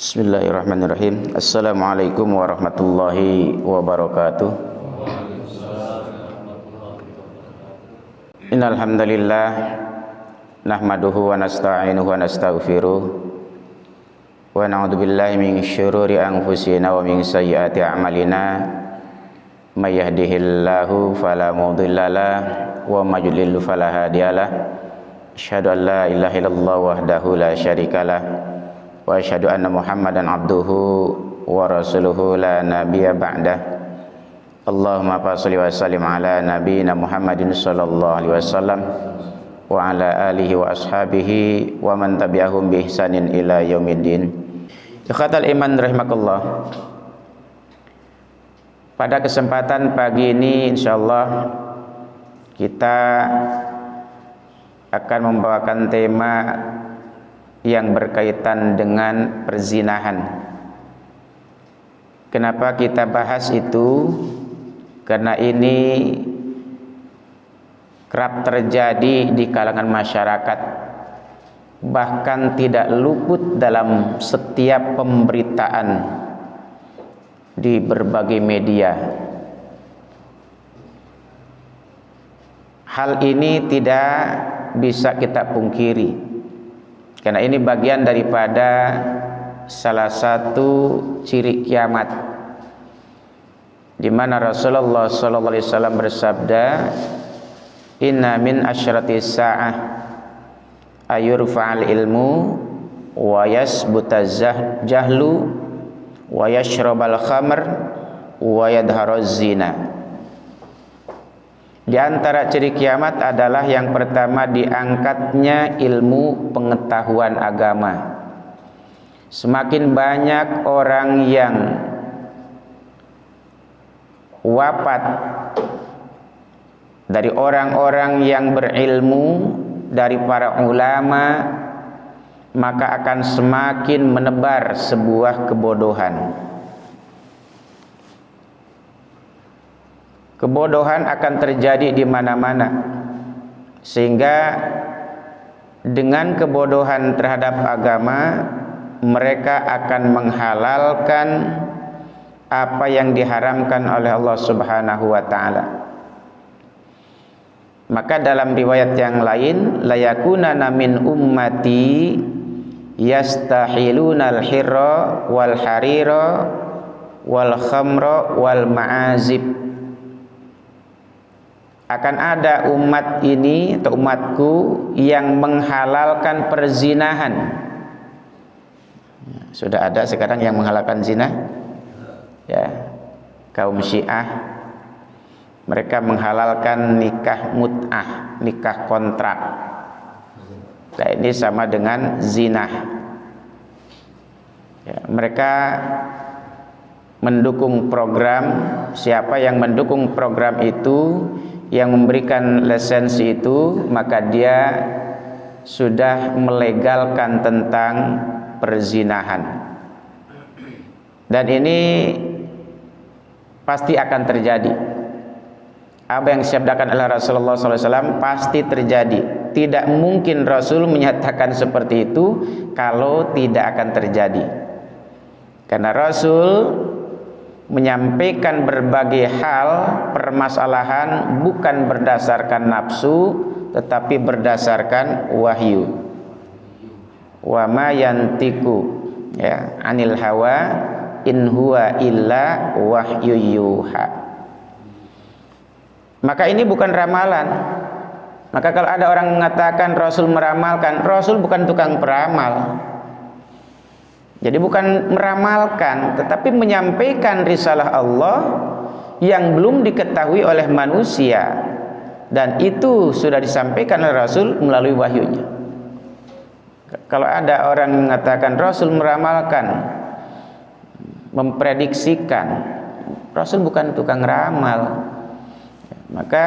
Bismillahirrahmanirrahim. Assalamualaikum warahmatullahi wabarakatuh. Innal hamdalillah nahmaduhu wa nasta'inuhu wa nastaghfiruh wa na'udzu billahi min syururi anfusina wa min sayyiati a'malina may yahdihillahu fala mudhillalah wa may yudlil fala hadiyalah. Asyhadu an la ilaha illallah wahdahu la syarikalah wa asyhadu anna Muhammadan abduhu wa rasuluhu la nabiyya ba'dah. Allahumma shalli wa sallim ala nabiyyina Muhammadin sallallahu alaihi wasallam wa ala alihi wa ashabihi wa man tabi'ahum bi ihsanin ila yaumiddin. Ikhwatal iman rahimakallah. Pada kesempatan pagi ini insyaallah kita akan membawakan tema yang berkaitan dengan perzinahan. Kenapa kita bahas itu? Karena ini kerap terjadi di kalangan masyarakat, bahkan tidak luput dalam setiap pemberitaan di berbagai media. Hal ini tidak bisa kita pungkiri, karena ini bagian daripada salah satu ciri kiamat, di mana Rasulullah sallallahu alaihi wasallam bersabda, "Inna min asyratis sa'ah ayurfa'al ilmu wa yasbutaz jahlu wa yashrabal khamr wa yadharuz zina." Di antara ciri kiamat adalah yang pertama, diangkatnya ilmu pengetahuan agama. Semakin banyak orang yang wafat dari orang-orang yang berilmu, dari para ulama, maka akan semakin menebar sebuah kebodohan. Kebodohan akan terjadi di mana-mana, sehingga dengan kebodohan terhadap agama mereka akan menghalalkan apa yang diharamkan oleh Allah Subhanahu wa taala. Maka dalam riwayat yang lain, la yakunana min ummati yastahilunal hirra wal harira wal khamra wal ma'azib. Akan ada umat ini atau umatku yang menghalalkan perzinahan. Sudah ada sekarang yang menghalalkan zina, ya, kaum Syiah. Mereka menghalalkan nikah mut'ah, nikah kontrak. Nah, ini sama dengan zina, ya, mereka mendukung program. Siapa yang mendukung program itu, yang memberikan lisensi itu, maka dia sudah melegalkan tentang perzinahan. Dan ini pasti akan terjadi. Apa yang disabdakan oleh Rasulullah SAW pasti terjadi. Tidak mungkin Rasul menyatakan seperti itu kalau tidak akan terjadi. Karena Rasul menyampaikan berbagai hal, permasalahan, bukan berdasarkan nafsu, tetapi berdasarkan wahyu. Wa ma yantiku, ya, anil hawa in huwa illa wahyu yuha. Maka ini bukan ramalan. Maka kalau ada orang mengatakan Rasul meramalkan, Rasul bukan tukang peramal. Jadi bukan meramalkan, tetapi menyampaikan risalah Allah yang belum diketahui oleh manusia, dan itu sudah disampaikan oleh Rasul melalui wahyunya. Kalau ada orang mengatakan Rasul meramalkan, memprediksikan, Rasul bukan tukang ramal. Maka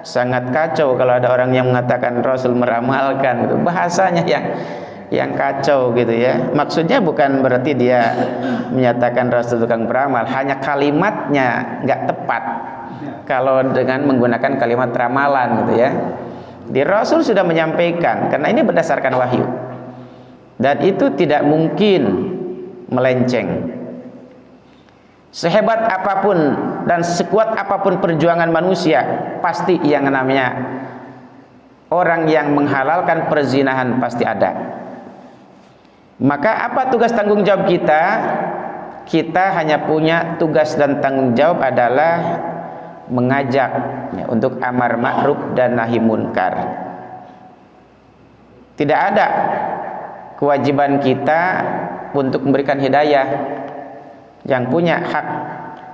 sangat kacau kalau ada orang yang mengatakan Rasul meramalkan, gitu. Bahasanya yang kacau gitu ya. Maksudnya bukan berarti dia menyatakan Rasul tukang beramal, hanya kalimatnya nggak tepat kalau dengan menggunakan kalimat ramalan gitu ya. Di Rasul sudah menyampaikan, karena ini berdasarkan wahyu. Dan itu tidak mungkin melenceng. Sehebat apapun dan sekuat apapun perjuangan manusia, pasti yang namanya orang yang menghalalkan perzinahan pasti ada. Maka apa tugas tanggung jawab kita? Kita hanya punya tugas dan tanggung jawab adalah mengajak ya, untuk amar ma'ruf dan nahi munkar. Tidak ada kewajiban kita untuk memberikan hidayah. Yang punya hak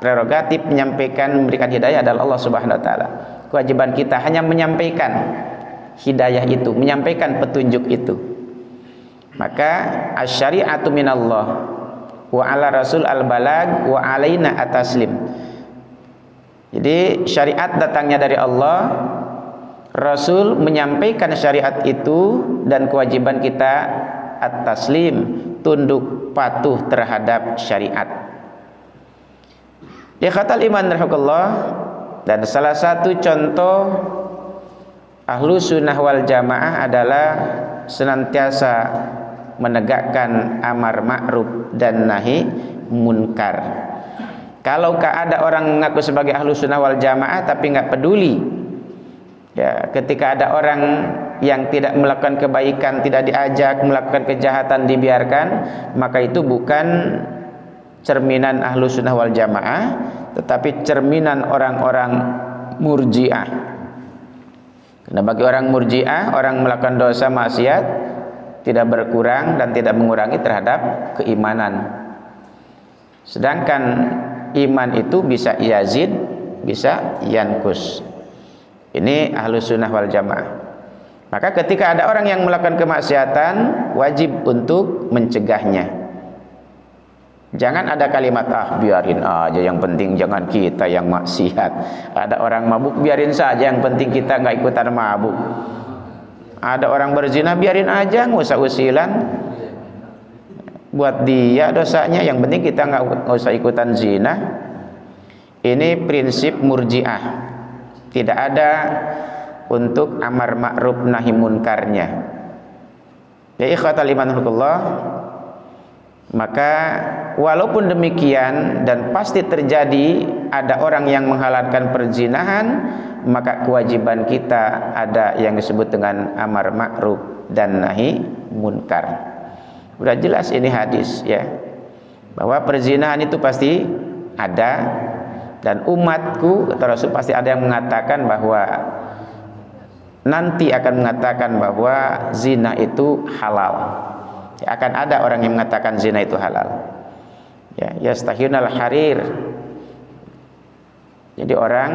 prerogatif menyampaikan, memberikan hidayah adalah Allah Subhanahu wa taala. Kewajiban kita hanya menyampaikan hidayah itu, menyampaikan petunjuk itu. Maka asy-syari'atu minallah wa 'ala rasul al-balag wa 'alaina at-taslim. Jadi syariat datangnya dari Allah, Rasul menyampaikan syariat itu, dan kewajiban kita at-taslim, tunduk patuh terhadap syariat. Ikhwatal iman rahimakumullah, dan salah satu contoh ahlu sunnah wal jamaah adalah senantiasa menegakkan amar ma'ruf dan nahi munkar. Kalau ada orang mengaku sebagai ahlu sunnah wal jamaah tapi nggak peduli, ya, ketika ada orang yang tidak melakukan kebaikan, tidak diajak, melakukan kejahatan dibiarkan, maka itu bukan cerminan ahlu sunnah wal jamaah, tetapi cerminan orang-orang murji'ah. Karena bagi orang murji'ah, orang melakukan dosa maksiat tidak berkurang dan tidak mengurangi terhadap keimanan. Sedangkan iman itu bisa yazid, bisa yankus. Ini ahlu sunnah wal jamaah. Maka ketika ada orang yang melakukan kemaksiatan, wajib untuk mencegahnya. Jangan ada kalimat biarin aja, yang penting jangan kita yang maksiat. Ada orang mabuk, biarin saja, yang penting kita nggak ikutan mabuk. Ada orang berzina, biarin aja, nggak usah usilan. Buat dia dosanya, yang penting kita nggak usah ikutan zina. Ini prinsip murji'ah. Tidak ada untuk amar ma'ruf nahi munkarnya. Ya ikhwatal iman rahimakumullah. Maka walaupun demikian, dan pasti terjadi ada orang yang menghalalkan perzinahan, maka kewajiban kita ada yang disebut dengan amar ma'ruf dan nahi munkar. Sudah jelas ini hadis ya, bahwa perzinahan itu pasti ada, dan umatku kata Rasul pasti ada yang mengatakan bahwa nanti akan mengatakan bahwa zina itu halal. Ya, akan ada orang yang mengatakan zina itu halal. Ya, yastahilul harir. Jadi orang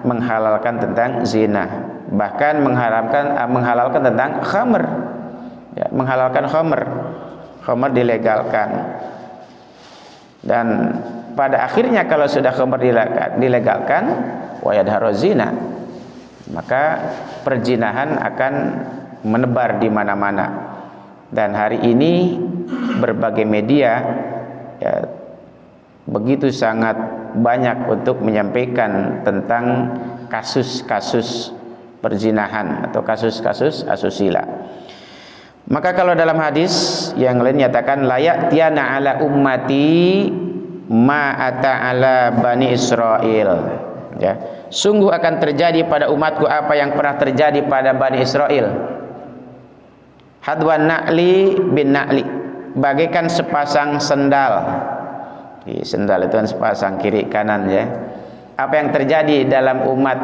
menghalalkan tentang zina, bahkan menghalalkan tentang khamr. Ya, menghalalkan khamr. Khamr dilegalkan. Dan pada akhirnya kalau sudah khamr dilegalkan, wa yadharu zina, maka perzinahan akan menebar di mana-mana. Dan hari ini berbagai media ya, begitu sangat banyak untuk menyampaikan tentang kasus-kasus perzinahan atau kasus-kasus asusila. Maka kalau dalam hadis yang lain nyatakan layak tiana ala ummati ma ata ala bani Israel. Ya, sungguh akan terjadi pada umatku apa yang pernah terjadi pada Bani Israel. Hadwan na'li bin na'li, bagaikan sepasang sendal. Sendal itu kan sepasang kiri kanan ya. Apa yang terjadi dalam umat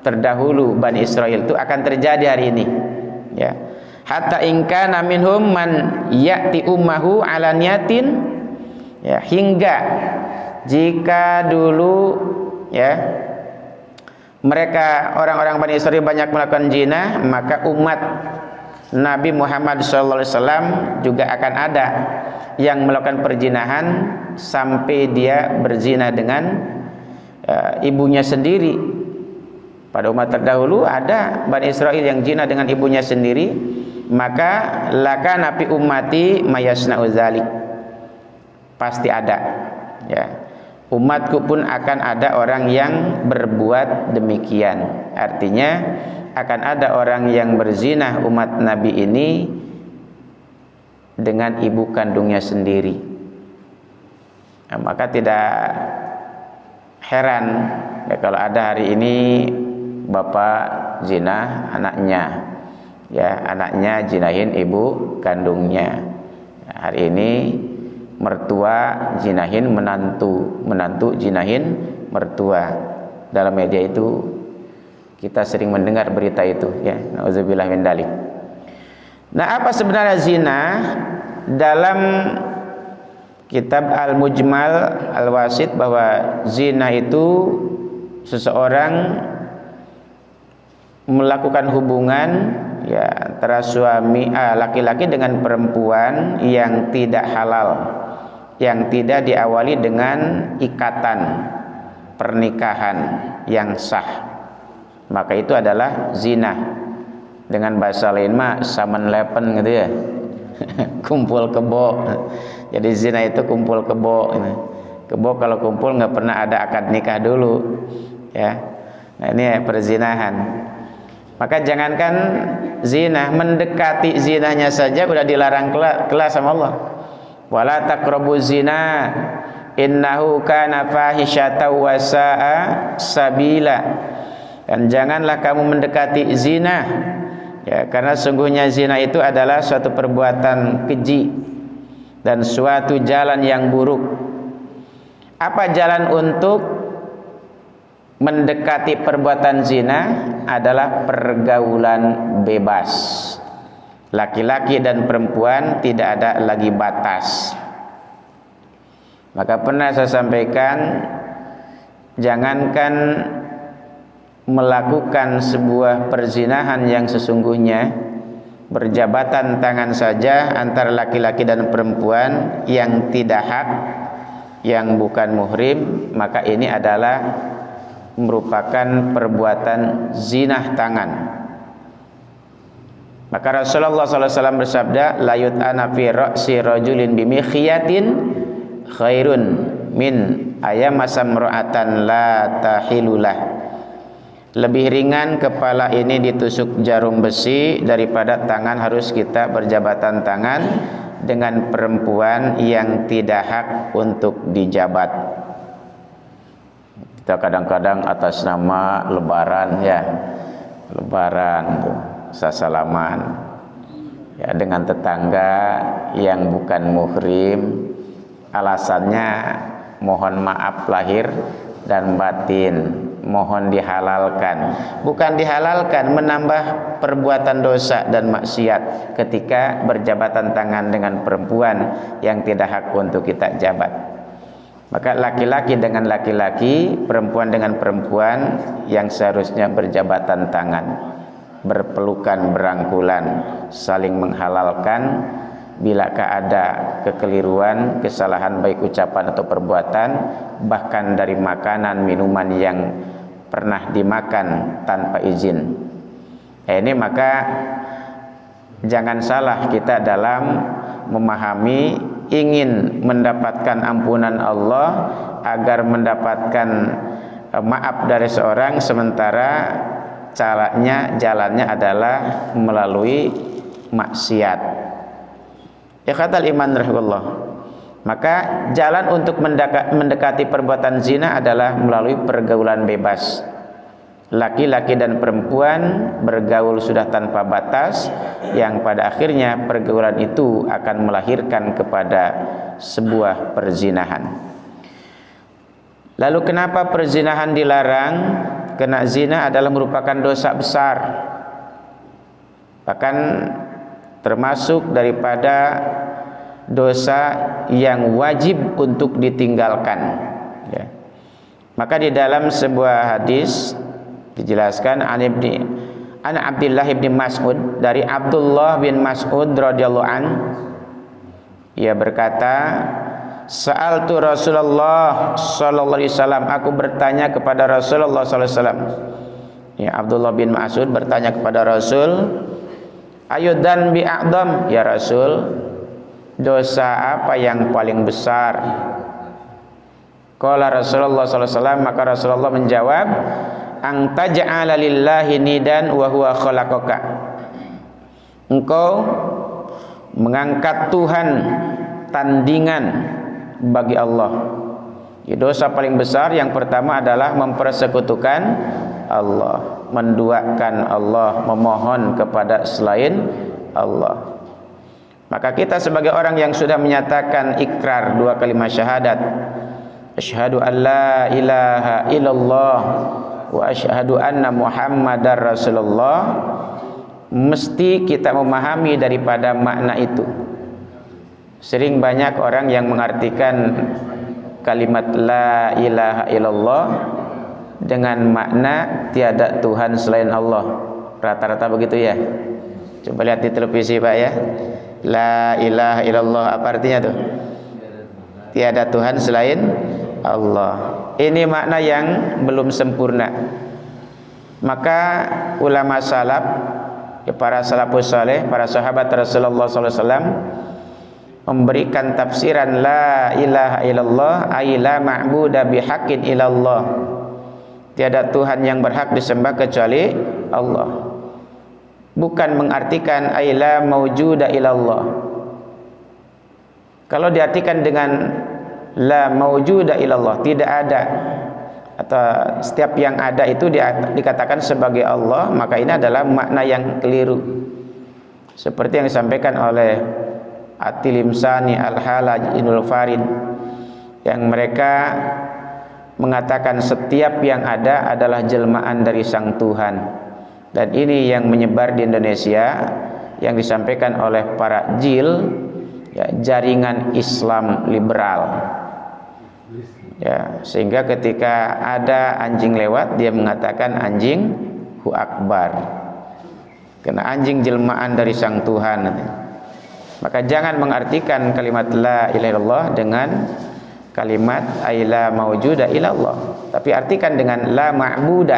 terdahulu Bani Israel itu akan terjadi hari ini ya. Hatta in kana minhum man ya'ti ummahu alaniyatin ya, hingga jika dulu ya mereka orang-orang Bani Israel banyak melakukan zina, maka umat Nabi Muhammad SAW juga akan ada yang melakukan perzinahan sampai dia berzina dengan ibunya sendiri. Pada umat terdahulu ada Bani Israel yang zina dengan ibunya sendiri, maka lakana fi ummati mayasna'u dzalik, pasti ada ya. Umatku pun akan ada orang yang berbuat demikian. Artinya akan ada orang yang berzina umat Nabi ini dengan ibu kandungnya sendiri. maka tidak heran ya, kalau ada hari ini bapak zina anaknya, ya anaknya zinahin ibu kandungnya. Hari ini mertua zinahin menantu, menantu zinahin mertua. Dalam media itu kita sering mendengar berita itu, ya. Nauzubillah min dzalik. Nah, apa sebenarnya zina? Dalam kitab Al-Mujmal Al-Wasit bahwa zina itu seseorang melakukan hubungan ya antara suami laki-laki dengan perempuan yang tidak halal, yang tidak diawali dengan ikatan pernikahan yang sah, maka itu adalah zina. Dengan bahasa lain mah saman lepen gitu ya. Kumpul kebo. Jadi zina itu kumpul kebo. Kebo kalau kumpul nggak pernah ada akad nikah dulu, ya. Nah, ini perzinahan. Maka jangankan zina, mendekati zinanya saja udah dilarang kelas sama Allah. Wala taqrabuz zina innahu kana fahisyatan wa sa'a sabila. Dan janganlah kamu mendekati zina, ya, karena sungguhnya zina itu adalah suatu perbuatan keji dan suatu jalan yang buruk. Apa jalan untuk mendekati perbuatan zina? Adalah pergaulan bebas. Laki-laki dan perempuan tidak ada lagi batas. Maka pernah saya sampaikan, jangankan melakukan sebuah perzinahan yang sesungguhnya, berjabatan tangan saja antara laki-laki dan perempuan yang tidak hak, yang bukan muhrim, maka ini adalah merupakan perbuatan zinah tangan. Maka Rasulullah SAW bersabda, la yut'ana fi ra'si rajulin bimikhiyatin khairun min ayamasam ra'atan la tahilulah. Lebih ringan kepala ini ditusuk jarum besi daripada tangan harus kita berjabatan tangan dengan perempuan yang tidak hak untuk dijabat. Kita kadang-kadang atas nama lebaran, ya, lebaran tuh, salaman ya dengan tetangga yang bukan muhrim, alasannya mohon maaf lahir dan batin, mohon dihalalkan. Bukan dihalalkan, menambah perbuatan dosa dan maksiat ketika berjabatan tangan dengan perempuan yang tidak hak untuk kita jabat. Maka laki-laki dengan laki-laki, perempuan dengan perempuan yang seharusnya berjabatan tangan, berpelukan, berangkulan, saling menghalalkan. Bilakah ada kekeliruan, kesalahan baik ucapan atau perbuatan, bahkan dari makanan, minuman yang pernah dimakan tanpa izin, ini maka jangan salah kita dalam memahami ingin mendapatkan ampunan Allah agar mendapatkan maaf dari seorang, sementara caranya, jalannya adalah melalui maksiat. Ya kata iman rahimahullah. Maka jalan untuk mendekati perbuatan zina adalah melalui pergaulan bebas. Laki-laki dan perempuan bergaul sudah tanpa batas, yang pada akhirnya pergaulan itu akan melahirkan kepada sebuah perzinahan. Lalu kenapa perzinahan dilarang? Karena zina adalah merupakan dosa besar, bahkan termasuk daripada dosa yang wajib untuk ditinggalkan, ya. Maka di dalam sebuah hadis dijelaskan an Abdullah bin Mas'ud, dari Abdullah bin Mas'ud radhiyallahu an, ia berkata, sa'altu Rasulullah sallallahu alaihi wasallam, aku bertanya kepada Rasulullah sallallahu alaihi wasallam. Ya, Abdullah bin Mas'ud bertanya kepada Rasul, ayudan bi a'dam, ya Rasul, dosa apa yang paling besar? Qala Rasulullah sallallahu alaihi wasallam, maka Rasulullah menjawab, ang taj'ala lillahi nidan wa huwa khalaqaka. Engkau mengangkat Tuhan tandingan bagi Allah. Dosa paling besar yang pertama adalah mempersekutukan Allah, menduakan Allah, memohon kepada selain Allah. Maka kita sebagai orang yang sudah menyatakan ikrar 2 kalimat syahadat, asyhadu an la ilaha illallah wa asyhadu anna muhammadar rasulullah, mesti kita memahami daripada makna itu. Sering banyak orang yang mengartikan kalimat la ilaha illallah dengan makna tiada Tuhan selain Allah. Rata-rata begitu ya. Coba lihat di televisi Pak ya. La ilaha illallah, apa artinya tuh? Tiada Tuhan selain Allah. Ini makna yang belum sempurna. Maka ulama salaf, para salafus saleh, para sahabat Rasulullah SAW memberikan tafsiran la ilaha illallah ay la ma'buda bihaqqin illallah. Tiada Tuhan yang berhak disembah kecuali Allah. Bukan mengartikan ay la maujuda illallah. Kalau diartikan dengan la maujuda illallah, tidak ada, atau setiap yang ada itu dikatakan sebagai Allah, maka ini adalah makna yang keliru. Seperti yang disampaikan oleh At-Tilimsani Al-Halaj Inul Farid, yang mereka mengatakan setiap yang ada adalah jelmaan dari Sang Tuhan. Dan ini yang menyebar di Indonesia, yang disampaikan oleh para jil, ya, jaringan Islam liberal. Ya, sehingga ketika ada anjing lewat, dia mengatakan anjing hu akbar, karena anjing jelmaan dari Sang Tuhan. Maka jangan mengartikan kalimat la ilaha illallah dengan kalimat ay la maujuda illallah, tapi artikan dengan la ma'buda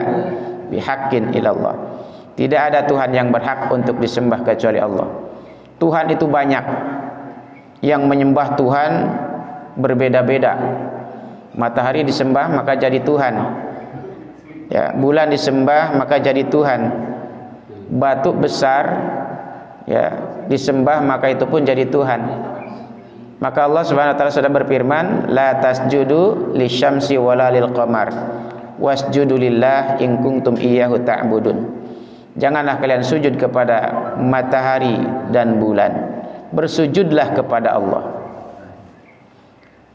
bihaqqin illallah. Tidak ada Tuhan yang berhak untuk disembah kecuali Allah. Tuhan itu banyak. Yang menyembah Tuhan berbeda-beda. Matahari disembah maka jadi Tuhan. Ya, bulan disembah maka jadi Tuhan. Batu besar ya disembah maka itu pun jadi Tuhan. Maka Allah Subhanahu wa taala sudah berfirman, la tasjudu lisyamsi wala lil qamar wasjudu lillah in kuntum iyyahu ta'budun. Janganlah kalian sujud kepada matahari dan bulan, bersujudlah kepada Allah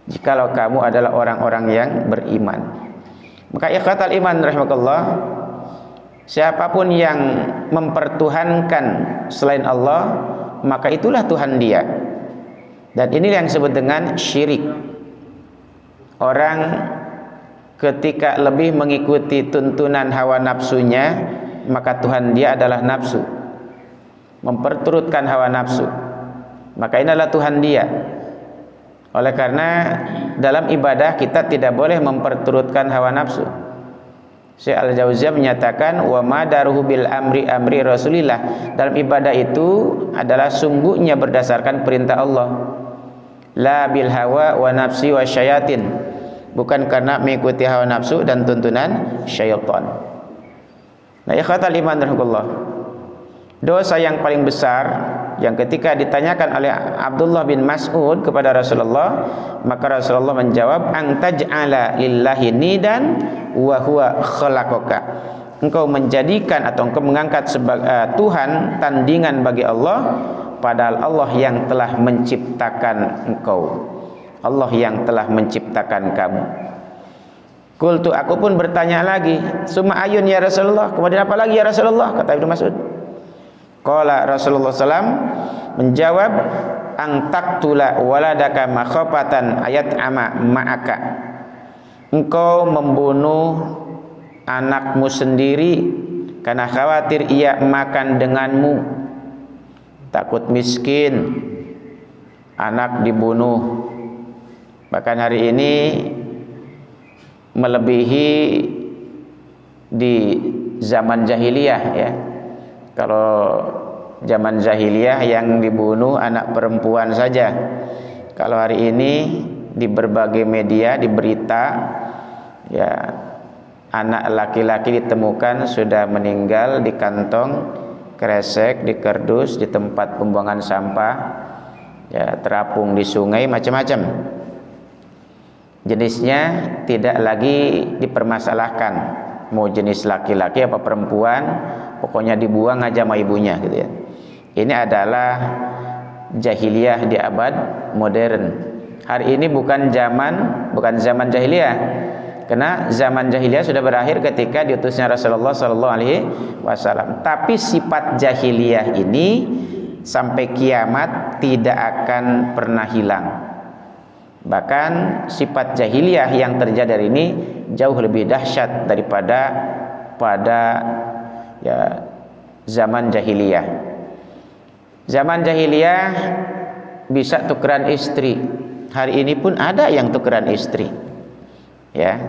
jikalau kamu adalah orang-orang yang beriman. Maka ikhwatal iman rahimakallah, siapapun yang mempertuhankan selain Allah, maka itulah Tuhan dia. Dan inilah yang disebut dengan syirik. Orang ketika lebih mengikuti tuntunan hawa nafsunya, maka Tuhan dia adalah nafsu. Memperturutkan hawa nafsu, maka ini adalah Tuhan dia. Oleh karena dalam ibadah kita tidak boleh memperturutkan hawa nafsu. Syekh Al-Jauziyah menyatakan wa madaruhu bil amri Rasulillah. Dalam ibadah itu adalah sungguhnya berdasarkan perintah Allah. La bil hawa wa nafsi wa syayatin. Bukan karena mengikuti hawa nafsu dan tuntunan syaitan. Nah, ikhwatal iman rahmatullah, dosa yang paling besar yang ketika ditanyakan oleh Abdullah bin Mas'ud kepada Rasulullah, maka Rasulullah menjawab, ang taj'ala lillahi nidan wa huwa khalaqaka. Engkau menjadikan atau engkau mengangkat sebagai Tuhan tandingan bagi Allah, padahal Allah yang telah menciptakan engkau, Allah yang telah menciptakan kamu. Qultu, aku pun bertanya lagi, summa ayun ya Rasulullah, kemudian apa lagi ya Rasulullah, kata Ibnu Mas'ud. Qala Rasulullah SAW menjawab, ang taqtula waladaka makhafatan ayat ama ma'aka. Engkau membunuh anakmu sendiri karena khawatir ia makan denganmu, takut miskin, anak dibunuh. Bahkan hari ini melebihi di zaman jahiliyah ya. Kalau zaman jahiliyah yang dibunuh anak perempuan saja. Kalau hari ini di berbagai media, di berita ya, anak laki-laki ditemukan sudah meninggal di kantong kresek, di kardus, di tempat pembuangan sampah ya, terapung di sungai, macam-macam. jenisnya tidak lagi dipermasalahkan, mau jenis laki-laki apa perempuan, pokoknya dibuang aja sama ibunya gitu ya. Ini adalah jahiliyah di abad modern. Hari ini bukan zaman jahiliyah, karena zaman jahiliyah sudah berakhir ketika diutusnya Rasulullah sallallahu alaihi wasallam. Tapi sifat jahiliyah ini sampai kiamat tidak akan pernah hilang. Bahkan sifat jahiliyah yang terjadi hari ini jauh lebih dahsyat daripada pada zaman jahiliyah. Zaman jahiliyah bisa tukeran istri. Hari ini pun ada yang tukeran istri. Ya.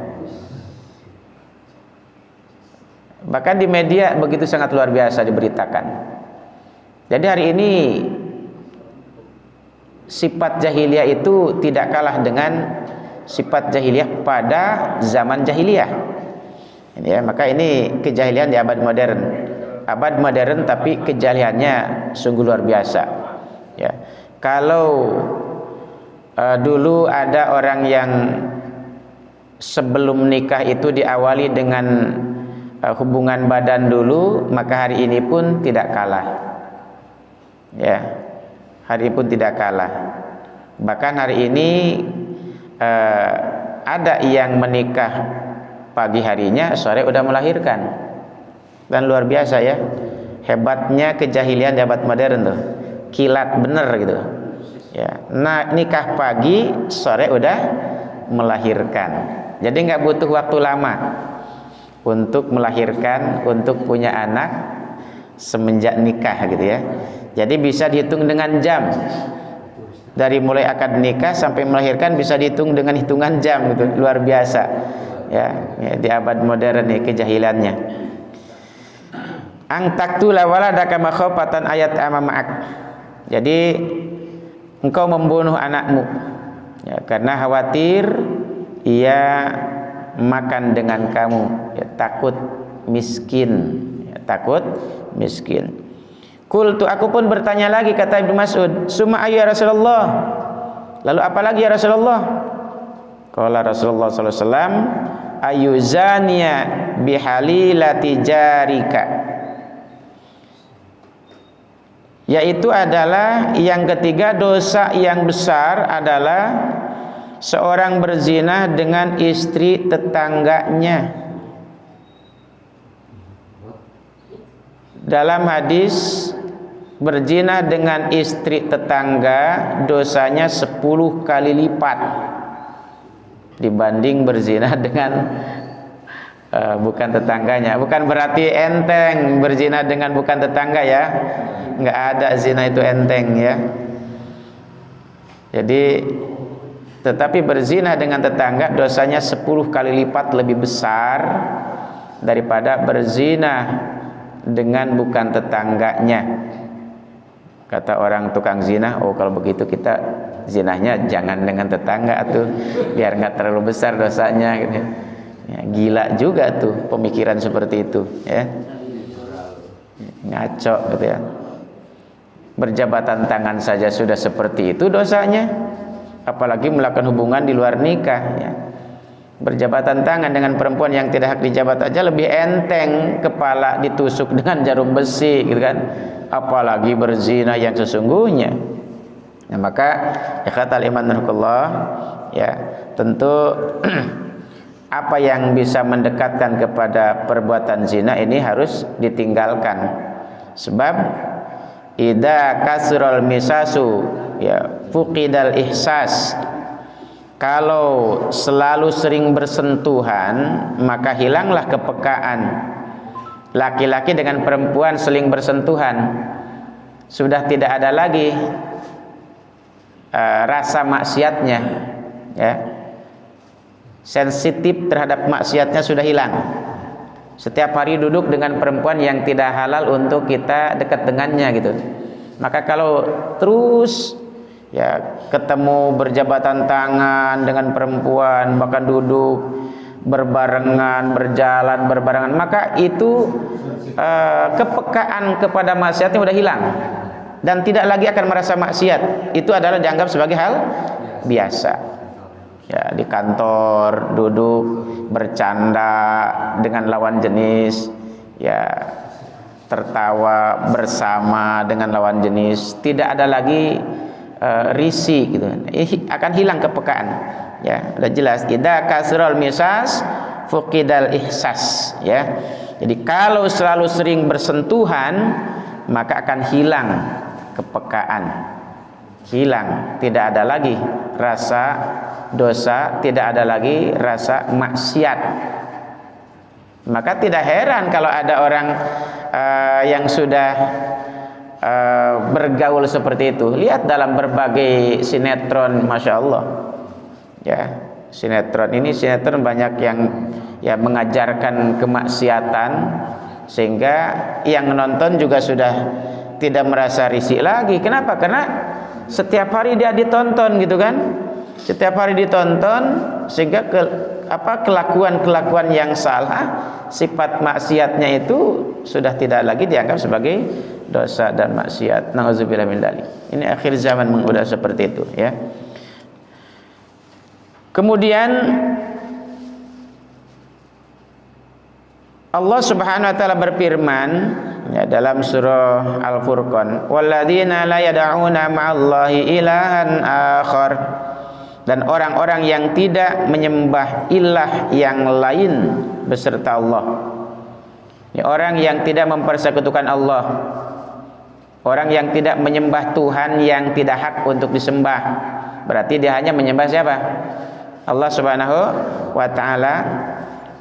Bahkan di media begitu sangat luar biasa diberitakan. Jadi hari ini sifat jahiliyah itu tidak kalah dengan sifat jahiliyah pada zaman jahiliyah. Ya, maka ini kejahilian di abad modern. Abad modern tapi kejahiliannya sungguh luar biasa. Ya. Kalau dulu ada orang yang sebelum nikah itu diawali dengan hubungan badan dulu, maka hari ini pun tidak kalah. Ya. Hari pun tidak kalah. Bahkan hari ini ada yang menikah pagi harinya, sore udah melahirkan. Dan luar biasa ya, hebatnya kejahilian di abad modern tuh, kilat bener gitu. Ya, nah nikah pagi, sore udah melahirkan. Jadi nggak butuh waktu lama untuk melahirkan, untuk punya anak semenjak nikah gitu ya. Jadi bisa dihitung dengan jam. Dari mulai akad nikah sampai melahirkan bisa dihitung dengan hitungan jam gitu. Luar biasa. Ya di abad modern nih kejahilannya. Ang taktula waladaka makhafatan ayat amama'ak. Jadi engkau membunuh anakmu ya, karena khawatir ia makan dengan kamu, ya, takut miskin, ya, takut miskin. Qultu, aku pun bertanya lagi, kata Ibnu Mas'ud, summa ayya Rasulullah, lalu apa lagi ya Rasulullah? Qala Rasulullah sallallahu alaihi wasallam, ayuzaniya bihalilati jarika, yaitu adalah yang ketiga, dosa yang besar adalah seorang berzina dengan istri tetangganya. Dalam hadis, berzina dengan istri tetangga dosanya 10 kali lipat dibanding berzina dengan bukan tetangganya. Bukan berarti enteng berzina dengan bukan tetangga ya. Nggak ada zina itu enteng ya. Jadi tetapi berzina dengan tetangga dosanya 10 kali lipat lebih besar daripada berzina dengan bukan tetangganya. Kata orang tukang zina, oh kalau begitu kita zinahnya jangan dengan tetangga tuh, biar nggak terlalu besar dosanya gitu. Ya, gila juga tuh pemikiran seperti itu ya. Ngaco gitu ya. Berjabatan tangan saja sudah seperti itu dosanya, apalagi melakukan hubungan di luar nikah ya. Berjabatan tangan dengan perempuan yang tidak hak dijabat aja lebih enteng kepala ditusuk dengan jarum besi gitu kan, apalagi berzina yang sesungguhnya. Nah, maka ya kata Imam Rahimahullah ya, tentu apa yang bisa mendekatkan kepada perbuatan zina ini harus ditinggalkan. Sebab idza kasral misasu ya fuqidal ihsas, kalau selalu sering bersentuhan maka hilanglah kepekaan. Laki-laki dengan perempuan seling bersentuhan, sudah tidak ada lagi rasa maksiatnya ya. Sensitif terhadap maksiatnya sudah hilang. Setiap hari duduk dengan perempuan yang tidak halal untuk kita dekat dengannya gitu. Maka kalau terus ya ketemu berjabatan tangan dengan perempuan, bahkan duduk berbarengan, berjalan berbarengan, maka itu kepekaan kepada maksiatnya sudah hilang dan tidak lagi akan merasa maksiat. Itu adalah dianggap sebagai hal biasa Ya, di kantor duduk bercanda dengan lawan jenis, ya tertawa bersama dengan lawan jenis, tidak ada lagi risih gitu. Akan hilang kepekaan. Ya, udah jelas. Idza kasral misas fuqidal ihsas, ya. Jadi kalau selalu sering bersentuhan, maka akan hilang kepekaan. Hilang, tidak ada lagi rasa dosa, tidak ada lagi rasa maksiat. Maka tidak heran kalau ada orang yang sudah bergaul seperti itu. Lihat dalam berbagai sinetron, Masya Allah. Ya, sinetron banyak yang ya mengajarkan kemaksiatan, sehingga yang nonton juga sudah tidak merasa risih lagi. Kenapa? Karena setiap hari dia ditonton gitu kan. Setiap hari ditonton, sehingga kelakuan-kelakuan yang salah, sifat maksiatnya itu sudah tidak lagi dianggap sebagai dosa dan maksiat. Nauzubillah min dzalik. Ini akhir zaman sudah seperti itu, ya. Kemudian Allah Subhanahu wa taala berfirman, ya, dalam surah Al-Furqan, walladzina la yad'una ma'allahi ilahan akhar, dan orang-orang yang tidak menyembah ilah yang lain beserta Allah. Ini orang yang tidak mempersekutukan Allah, orang yang tidak menyembah Tuhan yang tidak hak untuk disembah. Berarti dia hanya menyembah siapa? Allah Subhanahu wa taala.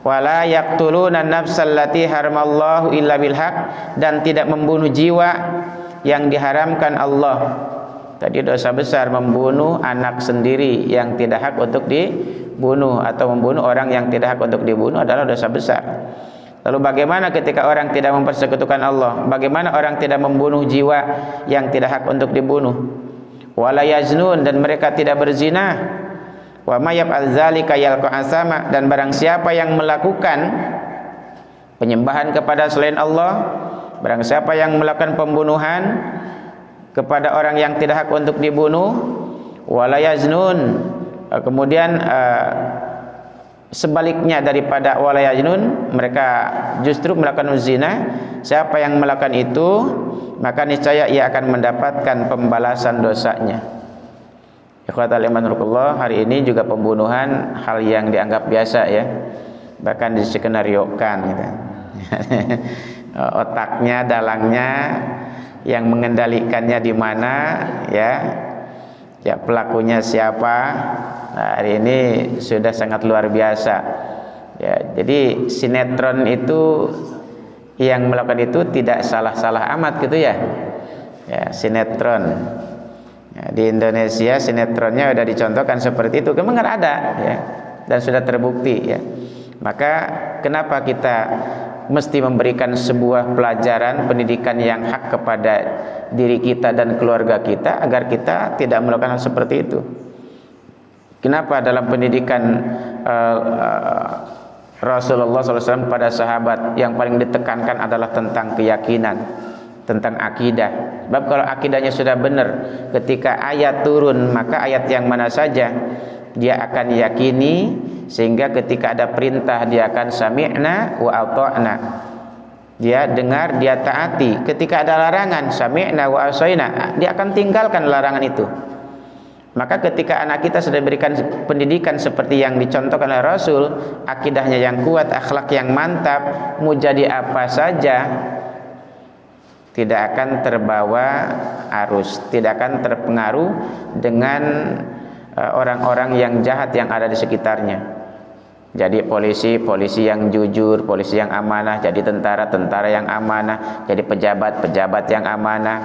Wala yaqtuluna nafsal lati haramallahu illa bil haq, dan tidak membunuh jiwa yang diharamkan Allah. Tadi dosa besar membunuh anak sendiri yang tidak hak untuk dibunuh, atau membunuh orang yang tidak hak untuk dibunuh adalah dosa besar. Lalu bagaimana ketika orang tidak mempersekutukan Allah? Bagaimana orang tidak membunuh jiwa yang tidak hak untuk dibunuh? Wala yaznun, dan mereka tidak berzina. Wa may yaf'al dzalika yalqa asama, dan barang siapa yang melakukan penyembahan kepada selain Allah, barang siapa yang melakukan pembunuhan kepada orang yang tidak hak untuk dibunuh, wala yaznun, kemudian sebaliknya daripada wala yaznun, mereka justru melakukan zina, siapa yang melakukan itu, maka niscaya ia akan mendapatkan pembalasan dosanya. Ikhwatal iman rukullah, hari ini juga pembunuhan hal yang dianggap biasa, ya, bahkan diskenariokan gitu. Otaknya, dalangnya, yang mengendalikannya di mana, ya pelakunya siapa. Nah, hari ini sudah sangat luar biasa, ya. Jadi sinetron itu yang melakukan itu tidak salah-salah amat gitu, ya. Ya, sinetron. Ya, di Indonesia sinetronnya sudah dicontohkan seperti itu, memang ada, ya, dan sudah terbukti, ya. Maka kenapa kita mesti memberikan sebuah pelajaran pendidikan yang hak kepada diri kita dan keluarga kita, agar kita tidak melakukan hal seperti itu? Kenapa dalam pendidikan Rasulullah SAW pada sahabat yang paling ditekankan adalah tentang keyakinan, tentang akidah? Sebab kalau akidahnya sudah benar, ketika ayat turun, maka ayat yang mana saja dia akan yakini, sehingga ketika ada perintah dia akan sami'na wa ata'na, dia dengar, dia taati. Ketika ada larangan, sami'na wa asaina, dia akan tinggalkan larangan itu. Maka ketika anak kita sudah diberikan pendidikan seperti yang dicontohkan oleh Rasul, akidahnya yang kuat, akhlak yang mantap, mau jadi apa saja tidak akan terbawa arus, tidak akan terpengaruh dengan orang-orang yang jahat yang ada di sekitarnya. Jadi polisi yang jujur, polisi yang amanah, jadi tentara yang amanah, jadi pejabat yang amanah.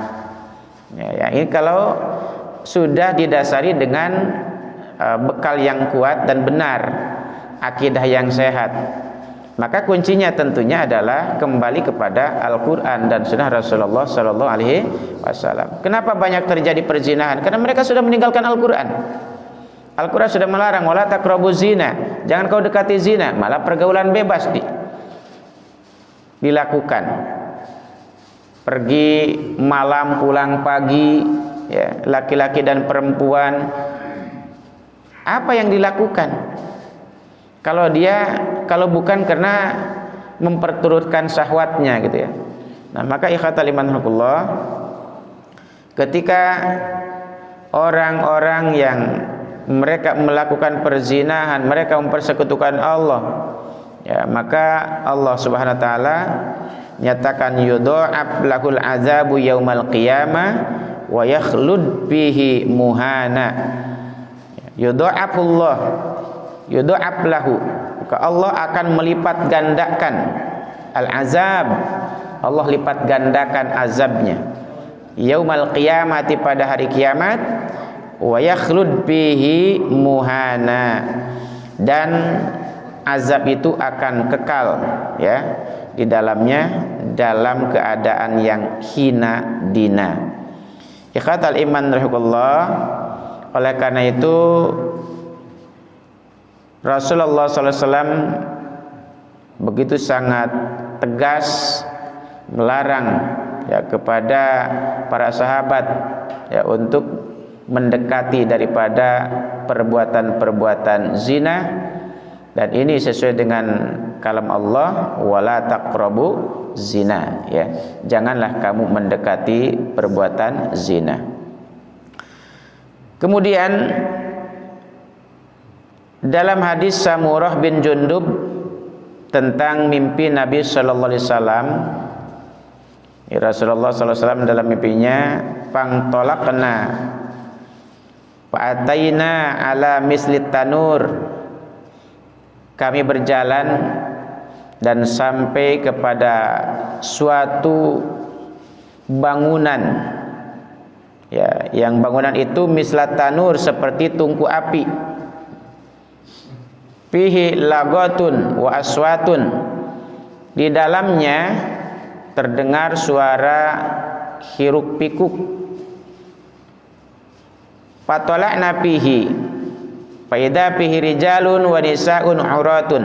Ya, ini kalau sudah didasari dengan bekal yang kuat dan benar, akidah yang sehat, maka kuncinya tentunya adalah kembali kepada Al-Quran dan Sunnah Rasulullah Sallallahu Alaihi Wasallam. Kenapa banyak terjadi perzinahan? Karena mereka sudah meninggalkan Al-Quran. Al-Quran sudah melarang, wala taqrabu zina, jangan kau dekati zina. Malah pergaulan bebas dilakukan. Pergi malam, pulang pagi, ya, laki-laki dan perempuan Apa yang dilakukan? Kalau bukan karena memperturutkan syahwatnya gitu ya. Nah, maka ikhwatal iman rahimakumullah, ketika orang-orang yang mereka melakukan perzinahan, mereka mempersekutukan Allah, ya, maka Allah Subhanahu wa taala nyatakan yudha'ab lahul azabu yaumal qiyamah wa yakhlud bihi muhana. Yudha'abullah, yudha'ab lahu, maka Allah akan melipat gandakan al-azab, Allah lipat gandakan azabnya yaumal qiyamati, pada hari kiamat, wa yakhlud bihi muhana, dan azab itu akan kekal ya di dalamnya dalam keadaan yang hina dina. Ikhwatal iman rahimakumullah, oleh karena itu Rasulullah SAW begitu sangat tegas melarang ya kepada para sahabat ya untuk mendekati daripada perbuatan-perbuatan zina, dan ini sesuai dengan kalam Allah, wala taqrabu zina, ya, janganlah kamu mendekati perbuatan zina. Kemudian dalam hadis Samurah bin Jundub tentang mimpi Nabi sallallahu alaihi wasallam, Rasulullah sallallahu alaihi wasallam dalam mimpinya, fangtolaqna fa'ataina ala mislit tanur, kami berjalan dan sampai kepada suatu bangunan ya, yang bangunan itu mislat tanur, seperti tungku api, fihi lagatun wa aswatun, di dalamnya terdengar suara hiruk pikuk. Fatola'na fihi fa idza fihi rijalun wa nisaun uratun,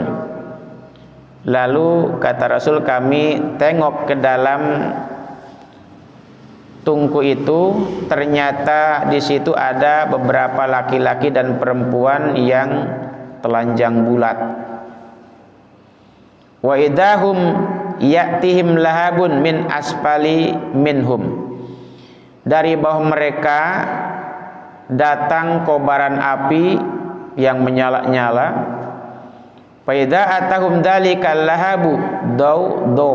lalu kata Rasul, kami tengok ke dalam tungku itu, ternyata di situ ada beberapa laki-laki dan perempuan yang telanjang bulat. Wa idahum ya'tihim lahabun min asfali minhum, dari bawah mereka datang kobaran api yang menyala-nyala. Fa idza atahum dalikal lahabu daw,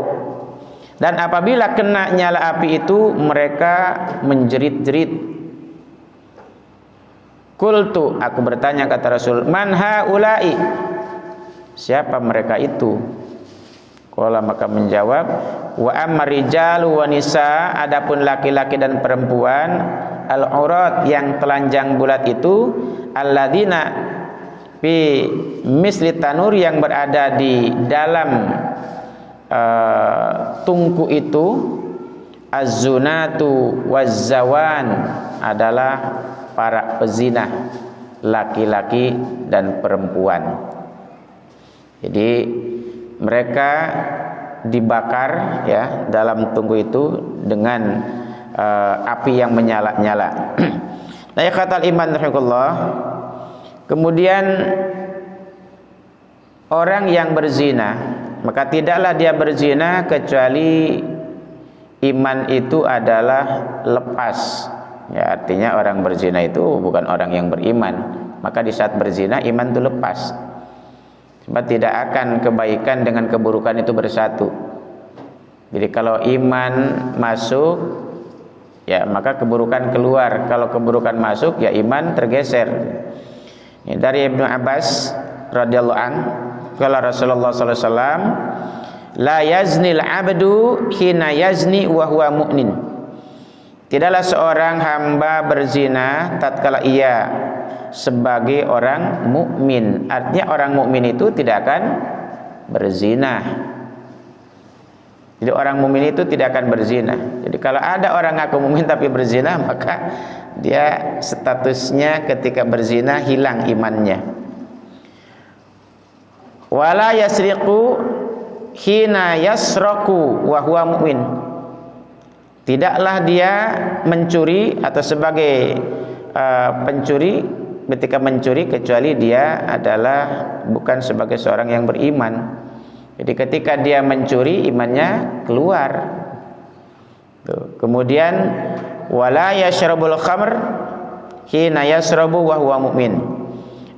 dan apabila kena nyala api itu mereka menjerit-jerit. Qultu, aku bertanya, kata Rasul, man haula'i, siapa mereka itu? Qala, maka menjawab, wa amma rijalu wa nisa, adapun laki-laki dan perempuan, al-urat, yang telanjang bulat itu, alladzina fi misli tanur, yang berada di dalam tungku itu, az-zunatu waz-zawan, adalah para pezina, laki-laki dan perempuan. Jadi mereka dibakar ya dalam tungku itu dengan api yang menyala-nyala. Nah, ya kata iman rahimahullah, kemudian orang yang berzina, maka tidaklah dia berzina kecuali iman itu adalah lepas. Ya, artinya orang berzina itu bukan orang yang beriman, maka di saat berzina iman itu lepas. Sebab tidak akan kebaikan dengan keburukan itu bersatu. Jadi kalau iman masuk, ya maka keburukan keluar. Kalau keburukan masuk, ya iman tergeser. Ya, dari Ibnu Abbas radhiyallahu an, kala Rasulullah sallallahu alaihi wasallam, la yaznil abdu hina yazni wa huwa mu'min. Tidaklah seorang hamba berzina tatkala ia sebagai orang mukmin. Artinya orang mukmin itu tidak akan berzina. Jadi orang mukmin itu tidak akan berzina. Jadi kalau ada orang ngaku mukmin tapi berzina, maka dia statusnya ketika berzina hilang imannya. Wala yasriqu hina yasraku wa huwa mu'min. Tidaklah dia mencuri atau sebagai pencuri ketika mencuri kecuali dia adalah bukan sebagai seorang yang beriman. Jadi ketika dia mencuri imannya keluar. Tuh. Kemudian wala yashrabul khamr hina yashrabu wa huwa mu'min.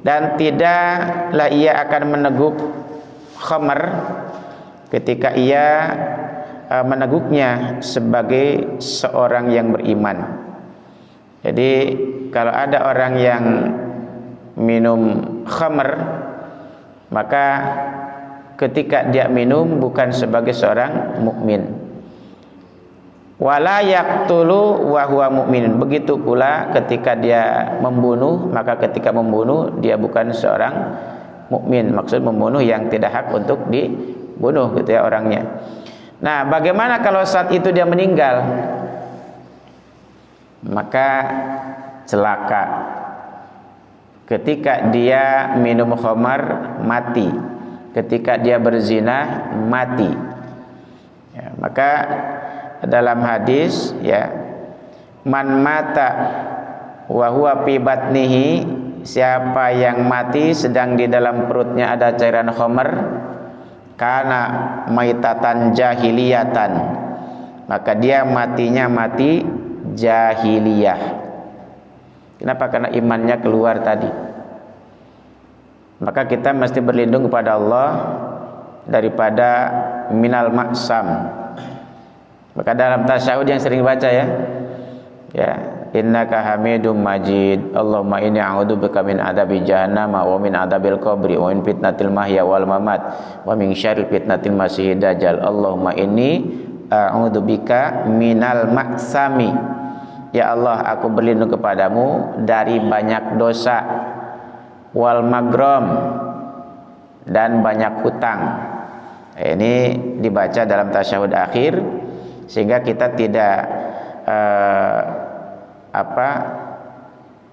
Dan tidaklah ia akan meneguk khamr ketika ia meneguknya sebagai seorang yang beriman. Jadi kalau ada orang yang minum khamr, maka ketika dia minum bukan sebagai seorang mukmin. Wala yaqtulu wa huwa mu'min. Begitu pula ketika dia membunuh, maka ketika membunuh dia bukan seorang mukmin. Maksud membunuh yang tidak hak untuk dibunuh gitu ya orangnya. Nah, bagaimana kalau saat itu dia meninggal? Maka celaka. Ketika dia minum khamar mati, ketika dia berzina mati. Ya, maka dalam hadis ya, man mata wa huwa fi batnihi, siapa yang mati sedang di dalam perutnya ada cairan khamar, kana maitatan jahiliyatan, maka dia matinya mati jahiliyah. Kenapa? Karena imannya keluar tadi. Maka kita mesti berlindung kepada Allah daripada minal maksam. Maka dalam tasyahud yang sering baca ya, innaka hamidum majid, Allahumma inni a'udzubika min adzabi jahannam wa min adzabil qabri wa min fitnatil mahya wal mamat wa min syarril fitnatil masiihid dajjal. Allahumma inni a'udzubika minal maksami. Ya Allah, aku berlindung kepadamu dari banyak dosa, wal magrom, dan banyak hutang. Ini dibaca dalam tasyahud akhir sehingga kita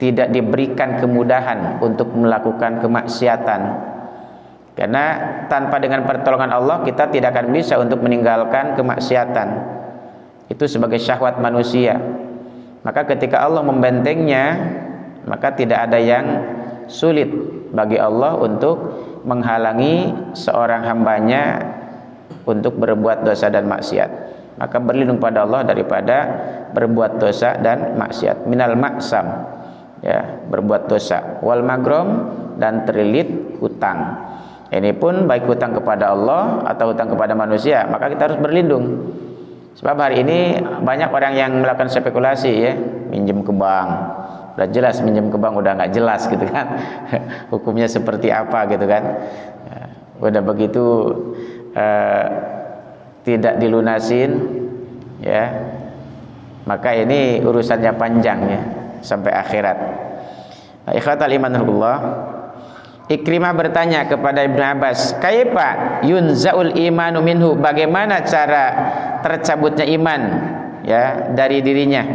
tidak diberikan kemudahan untuk melakukan kemaksiatan. Karena tanpa dengan pertolongan Allah kita tidak akan bisa untuk meninggalkan kemaksiatan. Itu sebagai syahwat manusia. Maka ketika Allah membentengnya, maka tidak ada yang sulit bagi Allah untuk menghalangi seorang hambanya untuk berbuat dosa dan maksiat. Maka berlindung pada Allah daripada berbuat dosa dan maksiat. Minal maksam, ya, berbuat dosa, wal magrom, dan terlilit hutang. Ini pun baik hutang kepada Allah atau hutang kepada manusia, maka kita harus berlindung. Sebab hari ini banyak orang yang melakukan spekulasi ya, minjem ke bank. Udah jelas minjem ke bank, udah nggak jelas gitu kan. Hukumnya seperti apa gitu kan. Udah begitu tidak dilunasin ya, maka ini urusannya panjang ya sampai akhirat. Ikhwatal imanullah, Ikrimah bertanya kepada Ibnu Abbas, "Kaifa yunzaul imanu minhu?" Bagaimana cara tercabutnya iman ya dari dirinya?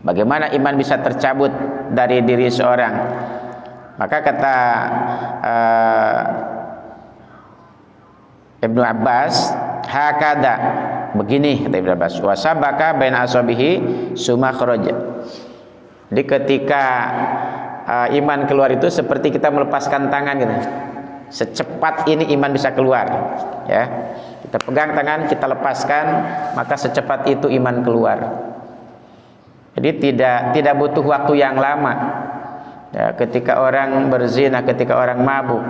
Bagaimana iman bisa tercabut dari diri seorang? Maka kata Ibnu Abbas, hakada, begini kata Ibnu Abbas, wasabaka baina asabihi summa kharaja. Jadi ketika iman keluar itu seperti kita melepaskan tangan gitu. Secepat ini iman bisa keluar ya. Kita pegang tangan, kita lepaskan, maka secepat itu iman keluar. Jadi tidak butuh waktu yang lama ya, ketika orang berzina, ketika orang mabuk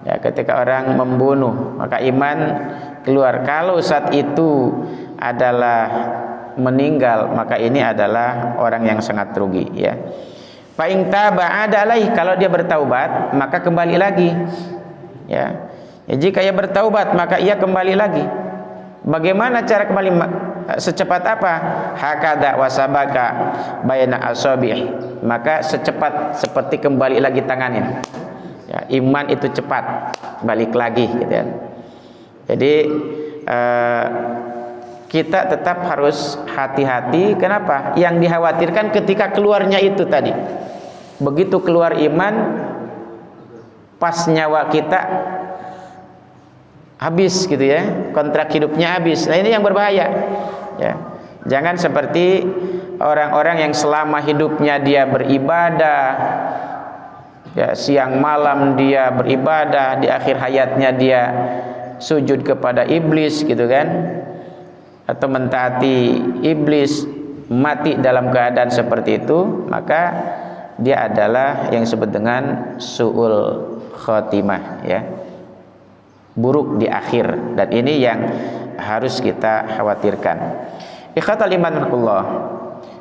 ya, ketika orang membunuh, maka iman keluar. Kalau saat itu adalah meninggal, maka ini adalah orang yang sangat rugi ya. Fa in taba adalai, kalau dia bertaubat maka kembali lagi ya. Jika ia bertaubat maka ia kembali lagi. Bagaimana cara kembali? Secepat apa? Hakada wasabaka baina asabi', maka secepat seperti kembali lagi tangannya ya, iman itu cepat balik lagi gitu ya. Jadi kita tetap harus hati-hati. Kenapa? Yang dikhawatirkan ketika keluarnya itu tadi, begitu keluar iman, pas nyawa kita habis gitu ya, kontrak hidupnya habis. Nah ini yang berbahaya ya. Jangan seperti orang-orang yang selama hidupnya dia beribadah, ya, siang malam dia beribadah, di akhir hayatnya dia sujud kepada iblis gitu kan, atau mentaati iblis, mati dalam keadaan seperti itu, maka dia adalah yang disebut dengan su'ul khotimah, ya, buruk di akhir. Dan ini yang harus kita khawatirkan. Ikhwatal iman fillah,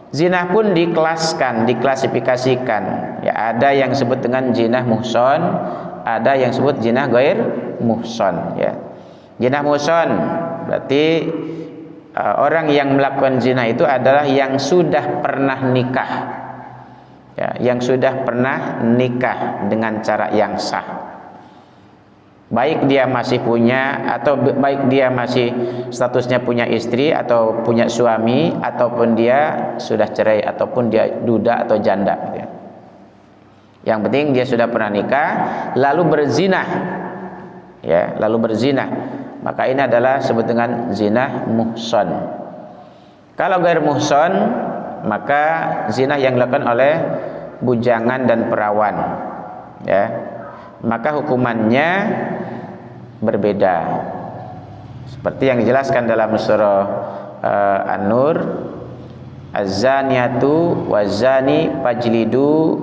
zina pun diklasifikasikan, ya, ada yang disebut dengan zina muhson, ada yang disebut zina ghair muhson, ya. Zina muhson berarti orang yang melakukan zina itu adalah yang sudah pernah nikah, ya, yang sudah pernah nikah dengan cara yang sah. Baik dia masih punya, atau baik dia masih statusnya punya istri atau punya suami, ataupun dia sudah cerai, ataupun dia duda atau janda, gitu ya. Yang penting dia sudah pernah nikah lalu berzina, ya, lalu berzina, maka ini adalah disebut dengan zina muhson. Kalau ghair muhson, maka zina yang dilakukan oleh bujangan dan perawan, ya, maka hukumannya berbeda. Seperti yang dijelaskan dalam surah An-Nur, az-zaniyatu waz-zani fajlidu,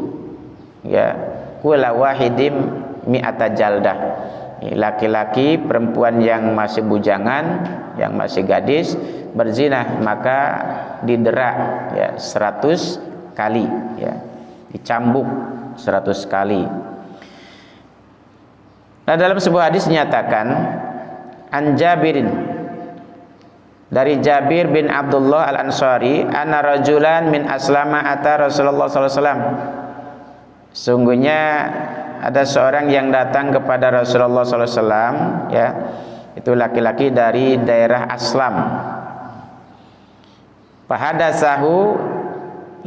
ya, kulla wahidim mi'ata jaldah. Laki-laki, perempuan yang masih bujangan, yang masih gadis berzina, maka didera, ya, 100 kali, ya, dicambuk 100 kali. Nah, dalam sebuah hadis dinyatakan an Jabirin, dari Jabir bin Abdullah al-Ansari, anna rajulan min aslama ata Rasulullah sallallahu alaihi wasallam. Sungguhnya ada seorang yang datang kepada Rasulullah sallallahu alaihi wasallam, ya, itu laki-laki dari daerah Aslam. Fahadasahu,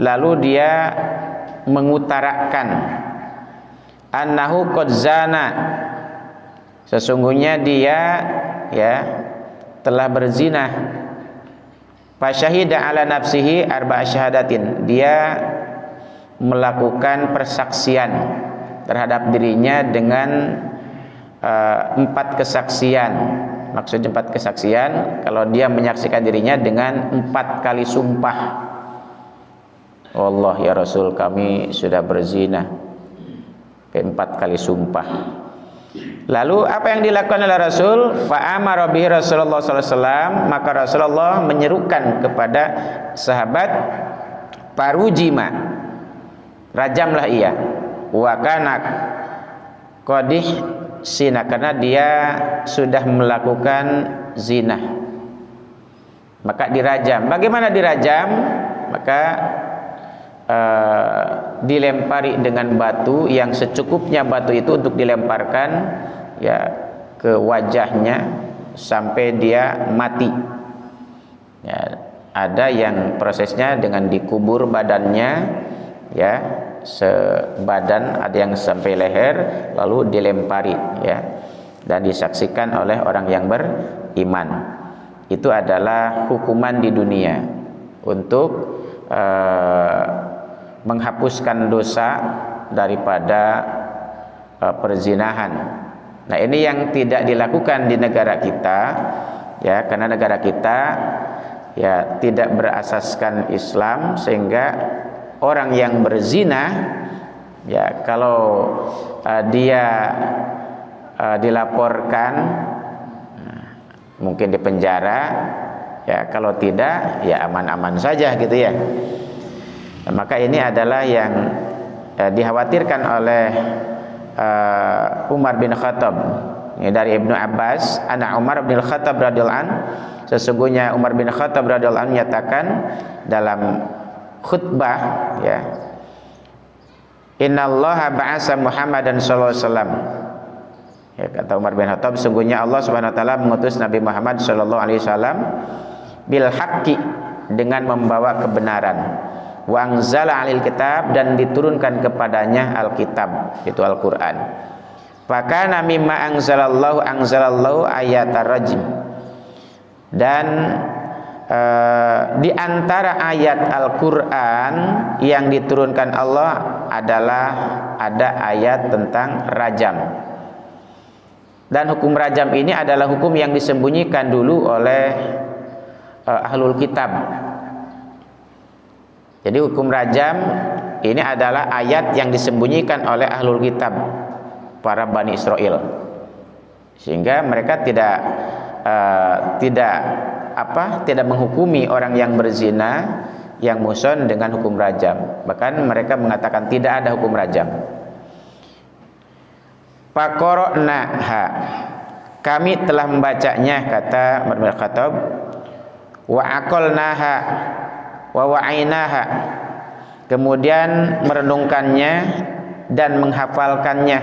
lalu dia mengutarakan, annahu qad zana, sesungguhnya dia, ya, telah berzina. Fasyahida ala nafsihi arba'a syahadatin, dia melakukan persaksian terhadap dirinya dengan 4 kesaksian. Maksudnya 4 kesaksian, kalau dia menyaksikan dirinya dengan 4 kali sumpah. Allah ya Rasul, kami sudah berzina. 4 kali sumpah. Lalu apa yang dilakukan oleh Rasul? Fa amara bihi Rasulullah sallallahu alaihi wasallam, maka Rasulullah menyerukan kepada sahabat, parujima, rajamlah ia, wa kana qadih sina, karena dia sudah melakukan zina, maka dirajam. Bagaimana dirajam? Maka dilempari dengan batu yang secukupnya batu itu untuk dilemparkan, ya, ke wajahnya sampai dia mati, ya. Ada yang prosesnya dengan dikubur badannya, ya, sebadan, ada yang sampai leher lalu dilempari, ya, dan disaksikan oleh orang yang beriman. Itu adalah hukuman di dunia untuk menghapuskan dosa daripada perzinahan. Nah, ini yang tidak dilakukan di negara kita, ya, karena negara kita, ya, tidak berasaskan Islam, sehingga orang yang berzina, ya, kalau dia dilaporkan, mungkin di penjara, ya, kalau tidak, ya, aman-aman saja gitu, ya. Maka ini adalah yang dikhawatirkan oleh Umar bin Khattab, ya, dari Ibnu Abbas, anak Umar bin Khattab radhiyallahu an, sesungguhnya Umar bin Khattab radhiyallahu an menyatakan dalam khutbah, ya, innallaha ba'asa Muhammadan sallallahu alaihi wasallam, ya, kata Umar bin Khattab, sungguhnya Allah Subhanahu wa taala mengutus Nabi Muhammad sallallahu alaihi wasallam bil haqqi, dengan membawa kebenaran, wa anzala 'alil kitab, dan diturunkan kepadanya Alkitab, itu Al-Qur'an. Fakana mimma anzalallahu ayatar rajim, dan di antara ayat Al-Quran yang diturunkan Allah adalah ada ayat tentang rajam. Dan hukum rajam ini adalah hukum yang disembunyikan dulu oleh ahlul kitab. Jadi hukum rajam ini adalah ayat yang disembunyikan oleh ahlul kitab, para Bani Israel, sehingga mereka tidak menghukumi orang yang berzina, yang muhsan dengan hukum rajam. Bahkan mereka mengatakan tidak ada hukum rajam. Faqara'naha, kami telah membacanya, kata Umar bin Khattab, wa aqalnaha wa wa'ainaha, kemudian merenungkannya dan menghafalkannya.